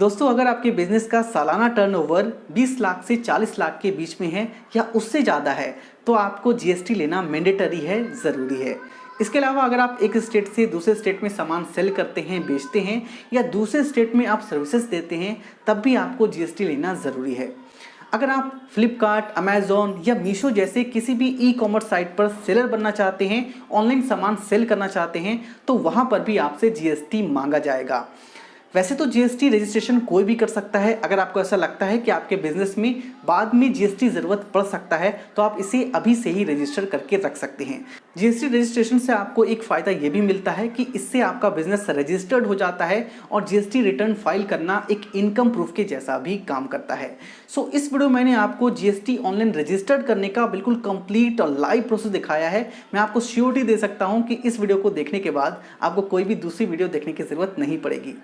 दोस्तों, अगर आपके बिजनेस का सालाना टर्नओवर 20 लाख से 40 लाख के बीच में है या उससे ज़्यादा है तो आपको जीएसटी लेना मैंडेटरी है, ज़रूरी है। इसके अलावा अगर आप एक स्टेट से दूसरे स्टेट में सामान सेल करते हैं, बेचते हैं या दूसरे स्टेट में आप सर्विसेज देते हैं, तब भी आपको जीएसटी लेना ज़रूरी है। अगर आप फ्लिपकार्ट, अमेज़ॉन या मीशो जैसे किसी भी ई कॉमर्स साइट पर सेलर बनना चाहते हैं, ऑनलाइन सामान सेल करना चाहते हैं, तो वहाँ पर भी आपसे जीएसटी मांगा जाएगा। वैसे तो जीएसटी रजिस्ट्रेशन कोई भी कर सकता है। अगर आपको ऐसा लगता है कि आपके बिजनेस में बाद में जीएसटी ज़रूरत पड़ सकता है तो आप इसे अभी से ही रजिस्टर करके रख सकते हैं। जीएसटी रजिस्ट्रेशन से आपको एक फ़ायदा ये भी मिलता है कि इससे आपका बिजनेस रजिस्टर्ड हो जाता है और जीएसटी रिटर्न फाइल करना एक इनकम प्रूफ के जैसा भी काम करता है। सो इस वीडियो में मैंने आपको जीएसटी ऑनलाइन रजिस्टर्ड करने का बिल्कुल कंप्लीट और लाइव प्रोसेस दिखाया है। मैं आपको श्योरिटी दे सकता हूँ कि इस वीडियो को देखने के बाद आपको कोई भी दूसरी वीडियो देखने की ज़रूरत नहीं पड़ेगी।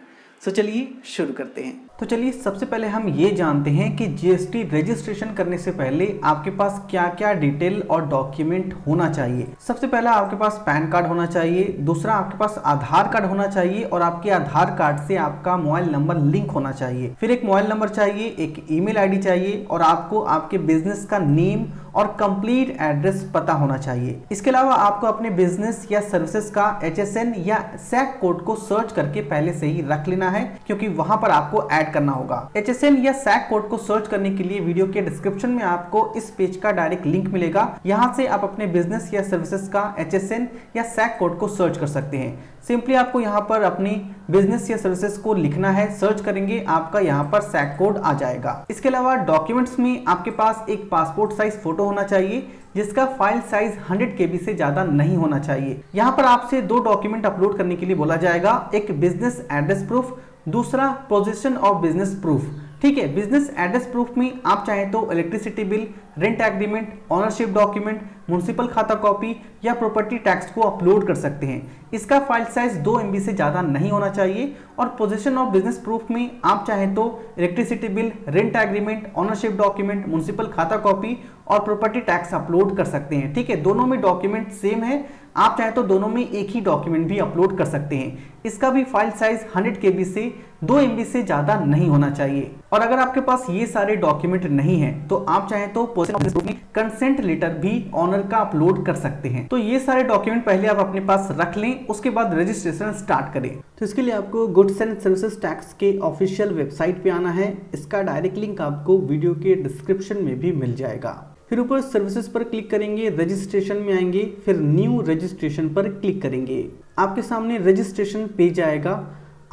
तो चलिए शुरू करते हैं। तो चलिए सबसे पहले हम ये जानते हैं कि जीएसटी रजिस्ट्रेशन करने से पहले आपके पास क्या क्या डिटेल और डॉक्यूमेंट होना चाहिए। सबसे पहला आपके पास पैन कार्ड होना चाहिए, दूसरा आपके पास आधार कार्ड होना चाहिए और आपके आधार कार्ड से आपका मोबाइल नंबर लिंक होना चाहिए। फिर एक मोबाइल नंबर चाहिए, एक ईमेल आईडी चाहिए और आपको आपके बिजनेस का नेम और कंप्लीट एड्रेस पता होना चाहिए। इसके अलावा आपको अपने बिजनेस या सर्विसेज का HSN या सैक कोड को सर्च करके पहले से ही रख लेना है, क्योंकि वहां पर आपको ऐड करना होगा। HSN या सैक कोड को सर्च करने के लिए वीडियो के डिस्क्रिप्शन में आपको इस पेज का डायरेक्ट लिंक मिलेगा। यहां से आप अपने बिजनेस या सर्विसेज का HSN या सैक कोड को सर्च कर सकते हैं। सिंपली आपको यहाँ पर अपनी बिजनेस या सर्विसेज को लिखना है, सर्च करेंगे, आपका यहाँ पर सैक कोड आ जाएगा। इसके अलावा डॉक्यूमेंट्स में आपके पास एक पासपोर्ट साइज फोटो होना चाहिए जिसका फाइल साइज 100 KB से ज्यादा नहीं होना चाहिए। यहाँ पर आपसे 2 डॉक्यूमेंट अपलोड करने के लिए बोला जाएगा, एक बिजनेस एड्रेस प्रूफ, दूसरा पोजीशन ऑफ बिजनेस प्रूफ। ठीक है, बिजनेस एड्रेस प्रूफ में आप चाहें तो electricity bill, rent agreement, ownership document, municipal खाता कॉपी या प्रॉपर्टी टैक्स को अपलोड कर सकते हैं। इसका फाइल साइज 2 MB से ज़्यादा नहीं होना चाहिए। और पोजीशन ऑफ बिजनेस प्रूफ में आप चाहें तो electricity bill, rent agreement, ownership document, municipal खाता कॉपी और प्रॉपर्टी टैक्स अपलोड कर सकते हैं। ठीक है, दोनों में डॉक्यूमेंट सेम है, आप चाहें तो दोनों में एक ही डॉक्यूमेंट भी अपलोड कर सकते हैं। इसका भी फाइल साइज 100 KB से 2 MB से ज्यादा नहीं होना चाहिए। और अगर आपके पास ये सारे डॉक्यूमेंट नहीं है तो आप चाहें तो कंसेंट लेटर भी ऑनर का अपलोड कर सकते हैं। तो ये सारे डॉक्यूमेंट पहले आप अपने पास रख लें, उसके बाद रजिस्ट्रेशन स्टार्ट करें। तो इसके लिए आपको गुड्स एंड सर्विसेज टैक्स के ऑफिशियल वेबसाइट पे आना है। इसका डायरेक्ट लिंक आपको वीडियो के डिस्क्रिप्शन में भी मिल जाएगा। फिर ऊपर सर्विसेज पर क्लिक करेंगे, रजिस्ट्रेशन में आएंगे, फिर न्यू रजिस्ट्रेशन पर क्लिक करेंगे। आपके सामने रजिस्ट्रेशन पेज आएगा,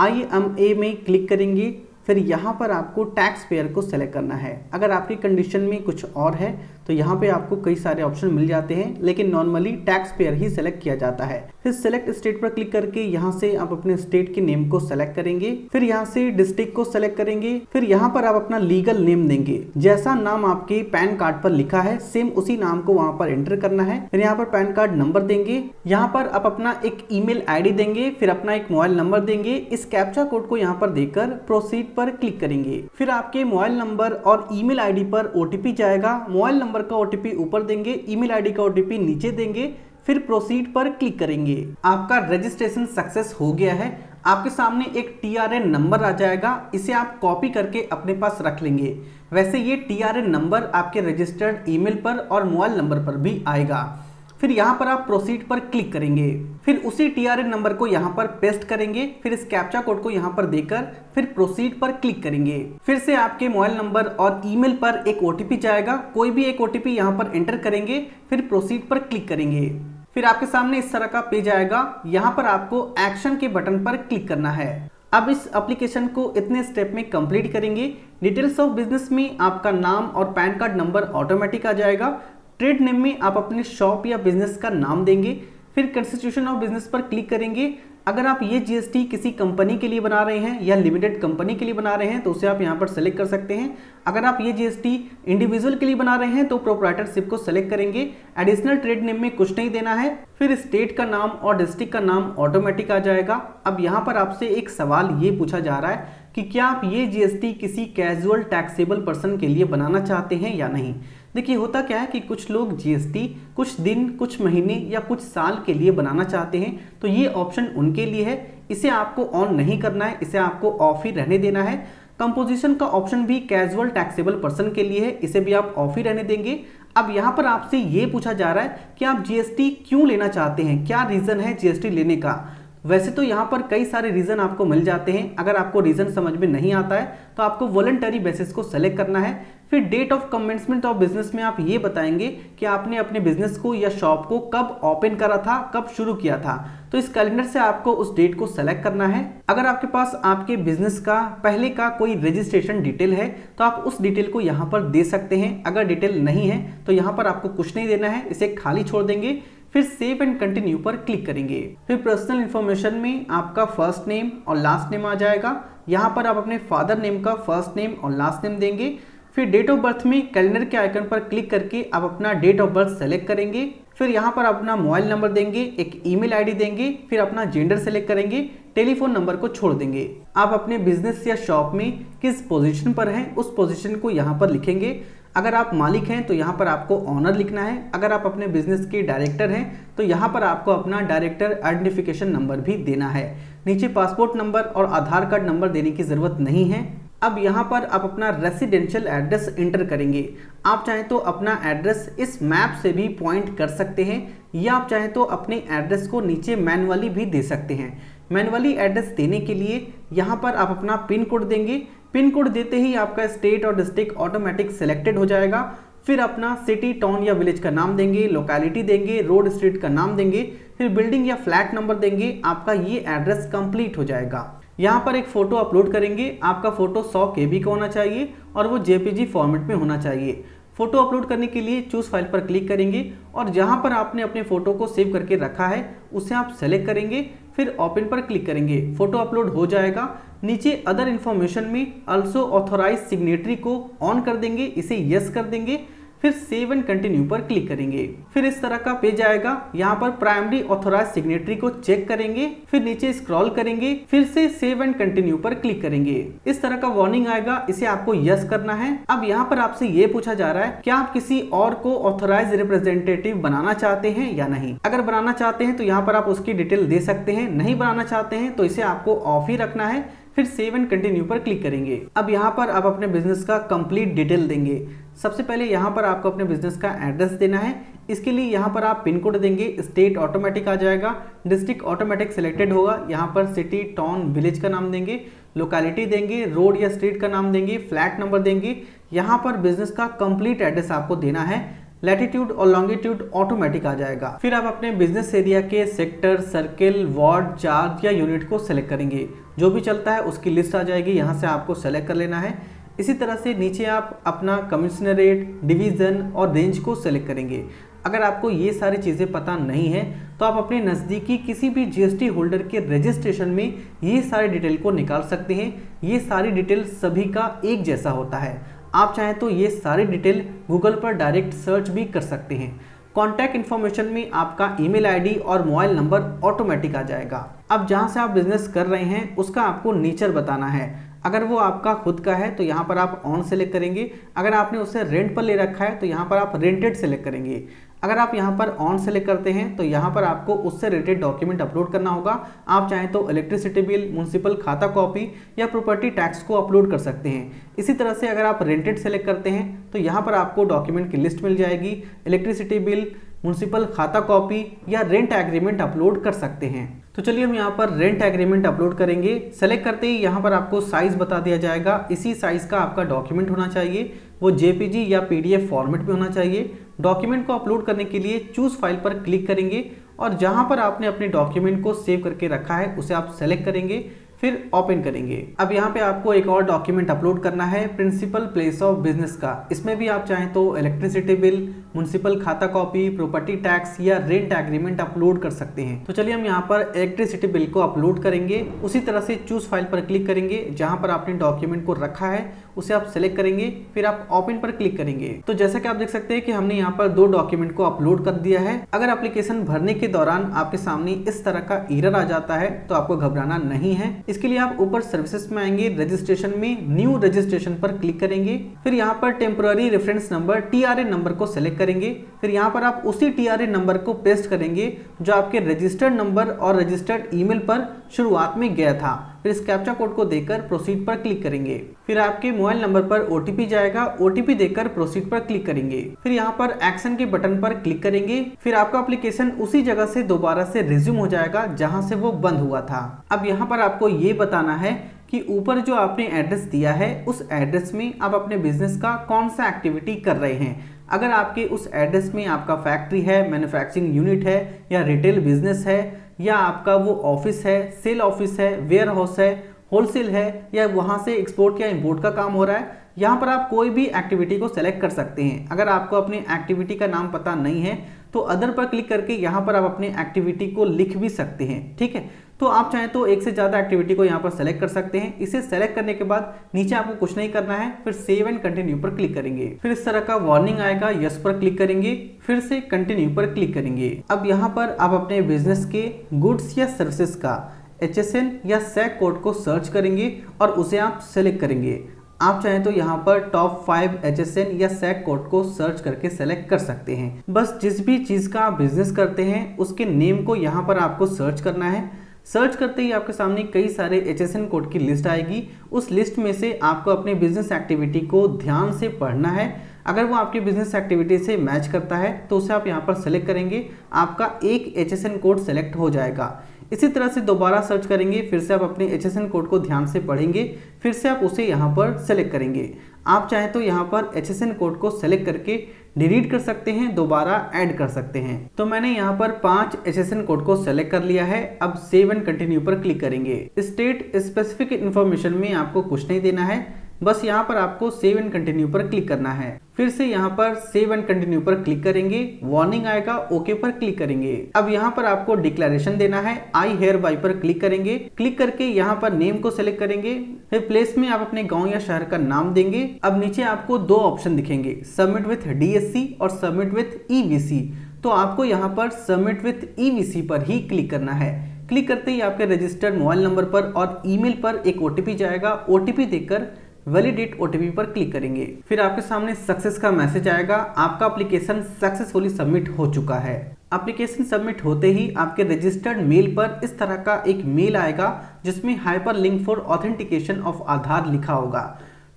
IMA में क्लिक करेंगे, फिर यहाँ पर आपको टैक्स पेयर को सेलेक्ट करना है। अगर आपकी कंडीशन में कुछ और है तो यहाँ पे आपको कई सारे ऑप्शन मिल जाते हैं, लेकिन नॉर्मली टैक्स पेयर ही सेलेक्ट किया जाता है। फिर सेलेक्ट स्टेट पर क्लिक करके यहाँ से आप अपने स्टेट के नेम को सेलेक्ट करेंगे, फिर यहाँ से डिस्ट्रिक्ट को सेलेक्ट करेंगे, फिर यहाँ पर आप अपना लीगल नेम देंगे। जैसा नाम आपके पैन कार्ड पर लिखा है सेम उसी नाम को वहाँ पर एंटर करना है। फिर यहाँ पर पैन कार्ड नंबर देंगे, यहाँ पर आप अपना एक ईमेल ID देंगे, फिर अपना एक मोबाइल नंबर देंगे। इस कैप्चा कोड को यहाँ पर देकर प्रोसीड पर क्लिक करेंगे। फिर आपके मोबाइल नंबर और ईमेल आईडी पर OTP जाएगा। मोबाइल नंबर का OTP ऊपर देंगे, ईमेल आईडी का OTP नीचे देंगे, फिर प्रोसीड पर क्लिक करेंगे। आपका रजिस्ट्रेशन सक्सेस हो गया है। आपके सामने एक TRN नंबर आ जाएगा, इसे आप कॉपी करके अपने पास रख लेंगे। वैसे ये TRN नंबर आपके रजिस्टर्ड ईमेल पर और मोबाइल नंबर पर भी आएगा। फिर यहाँ पर आप प्रोसीड पर क्लिक करेंगे, फिर उसी TRN नंबर को यहाँ पर पेस्ट करेंगे, फिर इस कैप्चा कोड को यहाँ पर देकर फिर प्रोसीड पर क्लिक करेंगे। फिर से आपके मोबाइल नंबर और ईमेल पर एक OTP जाएगा, कोई भी एक OTP यहाँ पर एंटर करेंगे, फिर प्रोसीड पर क्लिक करेंगे। फिर आपके सामने इस तरह का पेज आएगा, यहाँ पर आपको एक्शन के बटन पर क्लिक करना है। अब इस एप्लीकेशन को इतने स्टेप में कंप्लीट करेंगे। डिटेल्स ऑफ बिजनेस में आपका नाम और पैन कार्ड नंबर ऑटोमेटिक आ जाएगा। ट्रेड नेम में आप अपने शॉप या बिजनेस का नाम देंगे, फिर कंस्टिट्यूशन ऑफ बिजनेस पर क्लिक करेंगे। अगर आप ये जीएसटी किसी कंपनी के लिए बना रहे हैं या लिमिटेड कंपनी के लिए बना रहे हैं तो उसे आप यहाँ पर सेलेक्ट कर सकते हैं। अगर आप ये जीएसटी इंडिविजुअल के लिए बना रहे हैं तो प्रोप्राइटरशिप को सेलेक्ट करेंगे। एडिशनल ट्रेड नेम में कुछ नहीं देना है। फिर स्टेट का नाम और डिस्ट्रिक्ट का नाम ऑटोमेटिक आ जाएगा। अब यहाँ पर आपसे एक सवाल ये पूछा जा रहा है कि क्या आप ये जीएसटी किसी कैजुअल टैक्सेबल पर्सन के लिए बनाना चाहते हैं या नहीं। देखिए होता क्या है कि कुछ लोग जीएसटी कुछ दिन, कुछ महीने या कुछ साल के लिए बनाना चाहते हैं, तो ये ऑप्शन उनके लिए है। इसे आपको ऑन नहीं करना है, इसे आपको ऑफ ही रहने देना है। कंपोजिशन का ऑप्शन भी कैजुअल टैक्सेबल पर्सन के लिए है, इसे भी आप ऑफ ही रहने देंगे। अब यहाँ पर आपसे ये पूछा जा रहा है कि आप जीएसटी क्यों लेना चाहते हैं, क्या रीज़न है जीएसटी लेने का। वैसे तो यहाँ पर कई सारे रीज़न आपको मिल जाते हैं, अगर आपको रीज़न समझ में नहीं आता है तो आपको वॉलंटरी बेसिस को सेलेक्ट करना है। फिर date of commencement of business में आप ये बताएंगे कि आपने अपने बिजनेस को या शॉप को कब ओपन करा था, कब शुरू किया था। तो इस कैलेंडर से आपको उस डेट को सेलेक्ट करना है। अगर आपके पास आपके बिजनेस का पहले का कोई रजिस्ट्रेशन डिटेल है तो आप उस डिटेल को यहाँ पर दे सकते हैं। अगर डिटेल नहीं है तो यहाँ पर आपको कुछ नहीं देना है, इसे खाली छोड़ देंगे। फिर सेव एंड कंटिन्यू पर क्लिक करेंगे। फिर पर्सनल इंफॉर्मेशन में आपका फर्स्ट नेम और लास्ट नेम आ जाएगा। यहाँ पर आप अपने फादर नेम का फर्स्ट नेम और लास्ट नेम देंगे। फिर डेट ऑफ बर्थ में कैलेंडर के आइकन पर क्लिक करके आप अपना डेट ऑफ बर्थ सेलेक्ट करेंगे। फिर यहाँ पर अपना मोबाइल नंबर देंगे, एक ईमेल आईडी देंगे, फिर अपना जेंडर सेलेक्ट करेंगे, टेलीफोन नंबर को छोड़ देंगे। आप अपने बिजनेस या शॉप में किस पोजीशन पर हैं उस पोजीशन को यहाँ पर लिखेंगे। अगर आप मालिक हैं तो यहाँ पर आपको ऑनर लिखना है। अगर आप अपने बिजनेस के डायरेक्टर हैं तो यहाँ पर आपको अपना डायरेक्टर आइडेंटिफिकेशन नंबर भी देना है। नीचे पासपोर्ट नंबर और आधार कार्ड नंबर देने की ज़रूरत नहीं है। अब यहाँ पर आप अपना रेसिडेंशियल एड्रेस इंटर करेंगे। आप चाहें तो अपना एड्रेस इस मैप से भी पॉइंट कर सकते हैं या आप चाहें तो अपने एड्रेस को नीचे मैनुअली भी दे सकते हैं। मैनुअली एड्रेस देने के लिए यहाँ पर आप अपना पिन कोड देंगे। पिन कोड देते ही आपका स्टेट और डिस्ट्रिक्ट ऑटोमेटिक सेलेक्टेड हो जाएगा। फिर अपना सिटी, टाउन या विलेज का नाम देंगे, लोकेलिटी देंगे, रोड स्ट्रीट का नाम देंगे, फिर बिल्डिंग या फ्लैट नंबर देंगे। आपका ये एड्रेस कंप्लीट हो जाएगा। यहाँ पर एक फ़ोटो अपलोड करेंगे। आपका फ़ोटो 100 KB का होना चाहिए और वो JPG फॉर्मेट में होना चाहिए। फ़ोटो अपलोड करने के लिए चूज़ फाइल पर क्लिक करेंगे और जहाँ पर आपने अपने फ़ोटो को सेव करके रखा है उसे आप सेलेक्ट करेंगे। फिर ओपन पर क्लिक करेंगे। फ़ोटो अपलोड हो जाएगा। नीचे अदर इन्फॉर्मेशन में अल्सो ऑथोराइज सिग्नेटरी को ऑन कर देंगे, इसे यस कर देंगे। फिर सेव एंड कंटिन्यू पर क्लिक करेंगे। फिर इस तरह का पेज आएगा। यहाँ पर प्राइमरी ऑथोराइज सिग्नेटरी को चेक करेंगे, फिर नीचे स्क्रॉल करेंगे, फिर से सेव एंड कंटिन्यू पर क्लिक करेंगे। इस तरह का वार्निंग आएगा, इसे आपको यस करना है। अब यहाँ पर आपसे ये पूछा जा रहा है क्या आप किसी और को ऑथोराइज रिप्रेजेंटेटिव बनाना चाहते हैं या नहीं। अगर बनाना चाहते हैं तो यहाँ पर आप उसकी डिटेल दे सकते हैं, नहीं बनाना चाहते हैं तो इसे आपको ऑफ ही रखना है। फिर सेव एंड कंटिन्यू पर क्लिक करेंगे। अब यहाँ पर आप अपने बिजनेस का कंप्लीट डिटेल देंगे। सबसे पहले यहाँ पर आपको अपने बिजनेस का एड्रेस देना है। इसके लिए यहाँ पर आप पिन कोड देंगे, स्टेट ऑटोमेटिक आ जाएगा, डिस्ट्रिक्ट ऑटोमेटिक सिलेक्टेड होगा। यहाँ पर सिटी, टाउन, विलेज का नाम देंगे, लोकेलिटी देंगे, रोड या स्ट्रीट का नाम देंगे, फ्लैट नंबर देंगे। यहाँ पर बिजनेस का कंप्लीट एड्रेस आपको देना है। लैटिट्यूड और लॉन्गिट्यूड ऑटोमेटिक आ जाएगा। फिर आप अपने बिजनेस एरिया के सेक्टर, सर्किल, वार्ड, चार्ज या यूनिट को सेलेक्ट करेंगे। जो भी चलता है उसकी लिस्ट आ जाएगी, यहाँ से आपको सेलेक्ट कर लेना है। इसी तरह से नीचे आप अपना कमिश्नरेट, डिवीज़न और रेंज को सेलेक्ट करेंगे। अगर आपको ये सारी चीज़ें पता नहीं है तो आप अपने नज़दीकी किसी भी जीएसटी होल्डर के रजिस्ट्रेशन में ये सारी डिटेल को निकाल सकते हैं। ये सारी डिटेल सभी का एक जैसा होता है। आप चाहें तो ये सारी डिटेल गूगल पर डायरेक्ट सर्च भी कर सकते हैं। कॉन्टैक्ट इन्फॉर्मेशन में आपका ईमेल आईडी और मोबाइल नंबर ऑटोमेटिक आ जाएगा। अब जहां से आप बिजनेस कर रहे हैं उसका आपको नेचर बताना है। अगर वो आपका खुद का है तो यहाँ पर आप ऑन सेलेक्ट करेंगे। अगर आपने उसे रेंट पर ले रखा है तो यहाँ पर आप रेंटेड सेलेक्ट करेंगे। अगर आप यहाँ पर ऑन सेलेक्ट करते हैं तो यहाँ पर आपको उससे रिलेटेड डॉक्यूमेंट अपलोड करना होगा। आप चाहें तो इलेक्ट्रिसिटी बिल, म्युनिसिपल खाता कॉपी या प्रॉपर्टी टैक्स को अपलोड कर सकते हैं। इसी तरह से अगर आप रेंटेड सेलेक्ट करते हैं तो यहाँ पर आपको डॉक्यूमेंट की लिस्ट मिल जाएगी। इलेक्ट्रिसिटी बिल, म्युनिसिपल खाता कॉपी या रेंट एग्रीमेंट अपलोड कर सकते हैं। तो चलिए हम यहाँ पर रेंट एग्रीमेंट अपलोड करेंगे। सेलेक्ट करते ही यहाँ पर आपको साइज़ बता दिया जाएगा। इसी साइज़ का आपका डॉक्यूमेंट होना चाहिए, वो JPG या PDF फॉर्मेट में होना चाहिए। डॉक्यूमेंट को अपलोड करने के लिए चूज़ फाइल पर क्लिक करेंगे और जहाँ पर आपने अपने डॉक्यूमेंट को सेव करके रखा है उसे आप सेलेक्ट करेंगे, फिर ओपन करेंगे। अब यहाँ पे आपको एक और डॉक्यूमेंट अपलोड करना है, प्रिंसिपल प्लेस ऑफ बिजनेस का। इसमें भी आप चाहें तो इलेक्ट्रिसिटी बिल, म्युनिसिपल खाता कॉपी, प्रॉपर्टी टैक्स या रेंट एग्रीमेंट अपलोड कर सकते हैं। तो चलिए हम यहाँ पर इलेक्ट्रिसिटी बिल को अपलोड करेंगे। उसी तरह से चूज फाइल पर क्लिक करेंगे, जहाँ पर आपने डॉक्यूमेंट को रखा है उसे आप सेलेक्ट करेंगे, फिर आप ओपन पर क्लिक करेंगे। तो जैसा कि आप देख सकते हैं कि हमने यहाँ पर 2 डॉक्यूमेंट को अपलोड कर दिया है। अगर एप्लीकेशन भरने के दौरान आपके सामने इस तरह का एरर आ जाता है तो आपको घबराना नहीं है। इसके लिए आप ऊपर सर्विसेज में आएंगे, रजिस्ट्रेशन में न्यू रजिस्ट्रेशन पर क्लिक करेंगे, फिर यहाँ पर temporary reference number TRN number को सेलेक्ट करेंगे। फिर यहाँ पर आप उसी TRA नंबर को पेस्ट करेंगे जो आपके रजिस्टर्ड नंबर और रजिस्टर्ड ईमेल पर शुरुआत में गया था। फिर इस कैप्चा कोड को देकर प्रोसीड पर क्लिक करेंगे। फिर आपके मोबाइल नंबर पर OTP जाएगा, OTP देकर प्रोसीड पर क्लिक करेंगे। फिर यहाँ पर एक्शन के बटन पर क्लिक करेंगे। फिर आपका एप्लीकेशन उसी जगह से दोबारा से रिज्यूम हो जाएगा जहां से वो बंद हुआ था। अब यहाँ पर आपको ये बताना है कि ऊपर जो आपने एड्रेस दिया है उस एड्रेस में आप अपने बिजनेस का कौन सा एक्टिविटी कर रहे हैं। अगर आपके उस एड्रेस में आपका फैक्ट्री है, मैन्युफैक्चरिंग यूनिट है, या रिटेल बिजनेस है, या आपका वो ऑफिस है, सेल ऑफिस है, वेयर हाउस है, होलसेल है, या वहाँ से एक्सपोर्ट या इंपोर्ट का काम हो रहा है, यहाँ पर आप कोई भी एक्टिविटी को सेलेक्ट कर सकते हैं। अगर आपको अपनी एक्टिविटी का नाम पता नहीं है तो अदर पर क्लिक करके यहाँ पर आप अपनी एक्टिविटी को लिख भी सकते हैं। ठीक है, तो आप चाहें तो एक से ज़्यादा एक्टिविटी को यहाँ पर सेलेक्ट कर सकते हैं। इसे सेलेक्ट करने के बाद नीचे आपको कुछ नहीं करना है, फिर सेव एंड कंटिन्यू पर क्लिक करेंगे। फिर इस तरह का वार्निंग आएगा, यस पर क्लिक करेंगे, फिर से कंटिन्यू पर क्लिक करेंगे। अब यहाँ पर आप अपने बिजनेस के गुड्स या सर्विसेज का HSN या SAC कोड को सर्च करेंगे और उसे आप सेलेक्ट करेंगे। आप चाहें तो यहाँ पर टॉप 5 HSN या SAC कोड को सर्च करके सेलेक्ट कर सकते हैं। बस जिस भी चीज़ का आप बिजनेस करते हैं उसके नेम को यहाँ पर आपको सर्च करना है। सर्च करते ही आपके सामने कई सारे HSN कोड की लिस्ट आएगी। उस लिस्ट में से आपको अपने बिजनेस एक्टिविटी को ध्यान से पढ़ना है। अगर वो आपकी बिजनेस एक्टिविटी से मैच करता है तो उसे आप यहाँ पर सेलेक्ट करेंगे, आपका एक HSN कोड सेलेक्ट हो जाएगा। इसी तरह से दोबारा सर्च करेंगे, फिर से आप अपने HSN कोड को ध्यान से पढ़ेंगे, फिर से आप उसे यहाँ पर सेलेक्ट करेंगे। आप चाहें तो यहाँ पर HSN कोड को सेलेक्ट करके डिलीट कर सकते हैं, दोबारा ऐड कर सकते हैं। तो मैंने यहाँ पर 5 HSN कोड को सेलेक्ट कर लिया है। अब सेव एंड कंटिन्यू पर क्लिक करेंगे। स्टेट स्पेसिफिक इन्फॉर्मेशन में आपको कुछ नहीं देना है, बस यहाँ पर आपको सेव एंड कंटिन्यू पर क्लिक करना है। फिर से यहाँ पर सेव एंड कंटिन्यू पर क्लिक करेंगे, वार्निंग आएगा, ओके पर क्लिक करेंगे। अब यहाँ पर आपको डिक्लेरेशन देना है, आई हेयर बाय पर क्लिक करेंगे। क्लिक करके यहाँ पर नेम को सेलेक्ट करेंगे, फिर प्लेस में आप अपने गांव या शहर का नाम देंगे। अब नीचे आपको 2 ऑप्शन दिखेंगे, सबमिट विथ DSC और सबमिट विथ EVC। तो आपको यहाँ पर सबमिट विथ EVC पर ही क्लिक करना है। क्लिक करते ही आपके रजिस्टर्ड मोबाइल नंबर पर और ईमेल पर एक OTP जाएगा। OTP देकर वैलिडेट OTP पर क्लिक करेंगे। फिर आपके सामने सक्सेस का मैसेज आएगा, आपका एप्लीकेशन सक्सेसफुली सबमिट हो चुका है। एप्लीकेशन सबमिट होते ही आपके रजिस्टर्ड मेल पर इस तरह का एक मेल आएगा जिसमें hyperlink for authentication of Aadhaar लिखा होगा।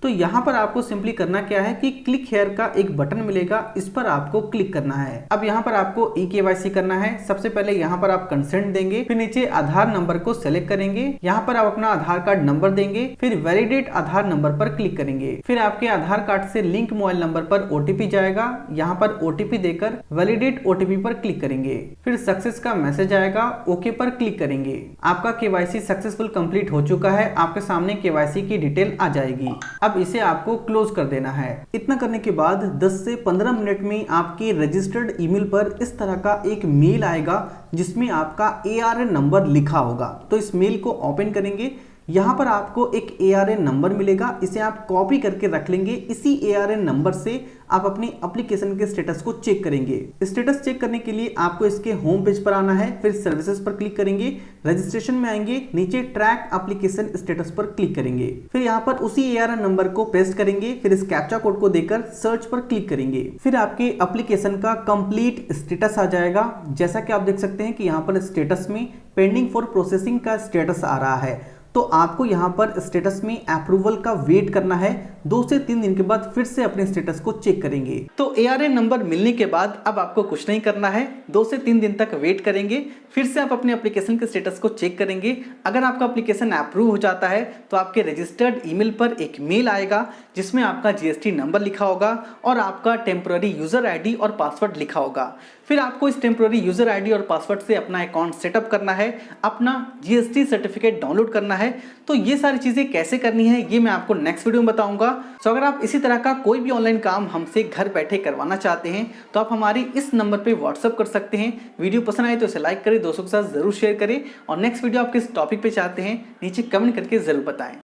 तो यहाँ पर आपको सिंपली करना क्या है कि क्लिक हेयर का एक बटन मिलेगा, इस पर आपको क्लिक करना है। अब यहाँ पर आपको eKYC करना है। सबसे पहले यहाँ पर आप कंसेंट देंगे, फिर नीचे आधार नंबर को सेलेक्ट करेंगे। यहाँ पर आप अपना आधार कार्ड नंबर देंगे, फिर वैलिडेट आधार नंबर पर क्लिक करेंगे। फिर आपके आधार कार्ड से लिंक मोबाइल नंबर पर OTP जाएगा, यहाँ पर OTP देकर वैलिडेट OTP पर क्लिक करेंगे। फिर सक्सेस का मैसेज आएगा, ओके पर क्लिक करेंगे। आपका KYC सक्सेसफुल कंप्लीट हो चुका है, आपके सामने KYC की डिटेल आ जाएगी। अब इसे आपको क्लोज कर देना है। इतना करने के बाद 10 से 15 मिनट में आपके रजिस्टर्ड ईमेल पर इस तरह का एक मेल आएगा जिसमें आपका ARN नंबर लिखा होगा। तो इस मेल को ओपन करेंगे, यहाँ पर आपको एक ARN नंबर मिलेगा, इसे आप कॉपी करके रख लेंगे। इसी ARN नंबर से आप अपने एप्लीकेशन के स्टेटस को चेक करेंगे। स्टेटस चेक करने के लिए आपको इसके होम पेज पर आना है, फिर सर्विसेज पर क्लिक करेंगे, रजिस्ट्रेशन में आएंगे, नीचे ट्रैक एप्लीकेशन स्टेटस पर क्लिक करेंगे। फिर यहाँ पर उसी ARN नंबर को पेस्ट करेंगे, फिर इस कैप्चा कोड को देकर सर्च पर क्लिक करेंगे। फिर आपके एप्लीकेशन का कंप्लीट स्टेटस आ जाएगा। जैसा कि आप देख सकते हैं कि यहाँ पर स्टेटस में पेंडिंग फॉर प्रोसेसिंग का स्टेटस आ रहा है। तो आपको यहाँ पर स्टेटस में अप्रूवल का वेट करना है। 2 से 3 दिन के बाद फिर से अपने स्टेटस को चेक करेंगे। तो ARN नंबर मिलने के बाद अब आपको कुछ नहीं करना है, 2 से 3 दिन तक वेट करेंगे, फिर से आप अपने एप्लीकेशन के स्टेटस को चेक करेंगे। अगर आपका एप्लीकेशन अप्रूव हो जाता है तो आपके रजिस्टर्ड ईमेल पर एक मेल आएगा जिसमें आपका GST नंबर लिखा होगा और आपका टेम्पररी यूजर ID और पासवर्ड लिखा होगा। फिर आपको इस टेम्पररी यूजर ID और पासवर्ड से अपना अकाउंट सेटअप करना है, अपना GST सर्टिफिकेट डाउनलोड करना है। तो ये सारी चीजें कैसे करनी है ये मैं आपको नेक्स्ट वीडियो में बताऊंगा। तो अगर आप इसी तरह का कोई भी ऑनलाइन काम हमसे घर बैठे करवाना चाहते हैं तो आप हमारी इस नंबर पे व्हाट्सअप कर सकते हैं। वीडियो पसंद आए तो इसे लाइक करें, दोस्तों के साथ जरूर शेयर करें और नेक्स्ट वीडियो आप किस टॉपिक पे चाहते हैं नीचे कमेंट करके जरूर बताएं।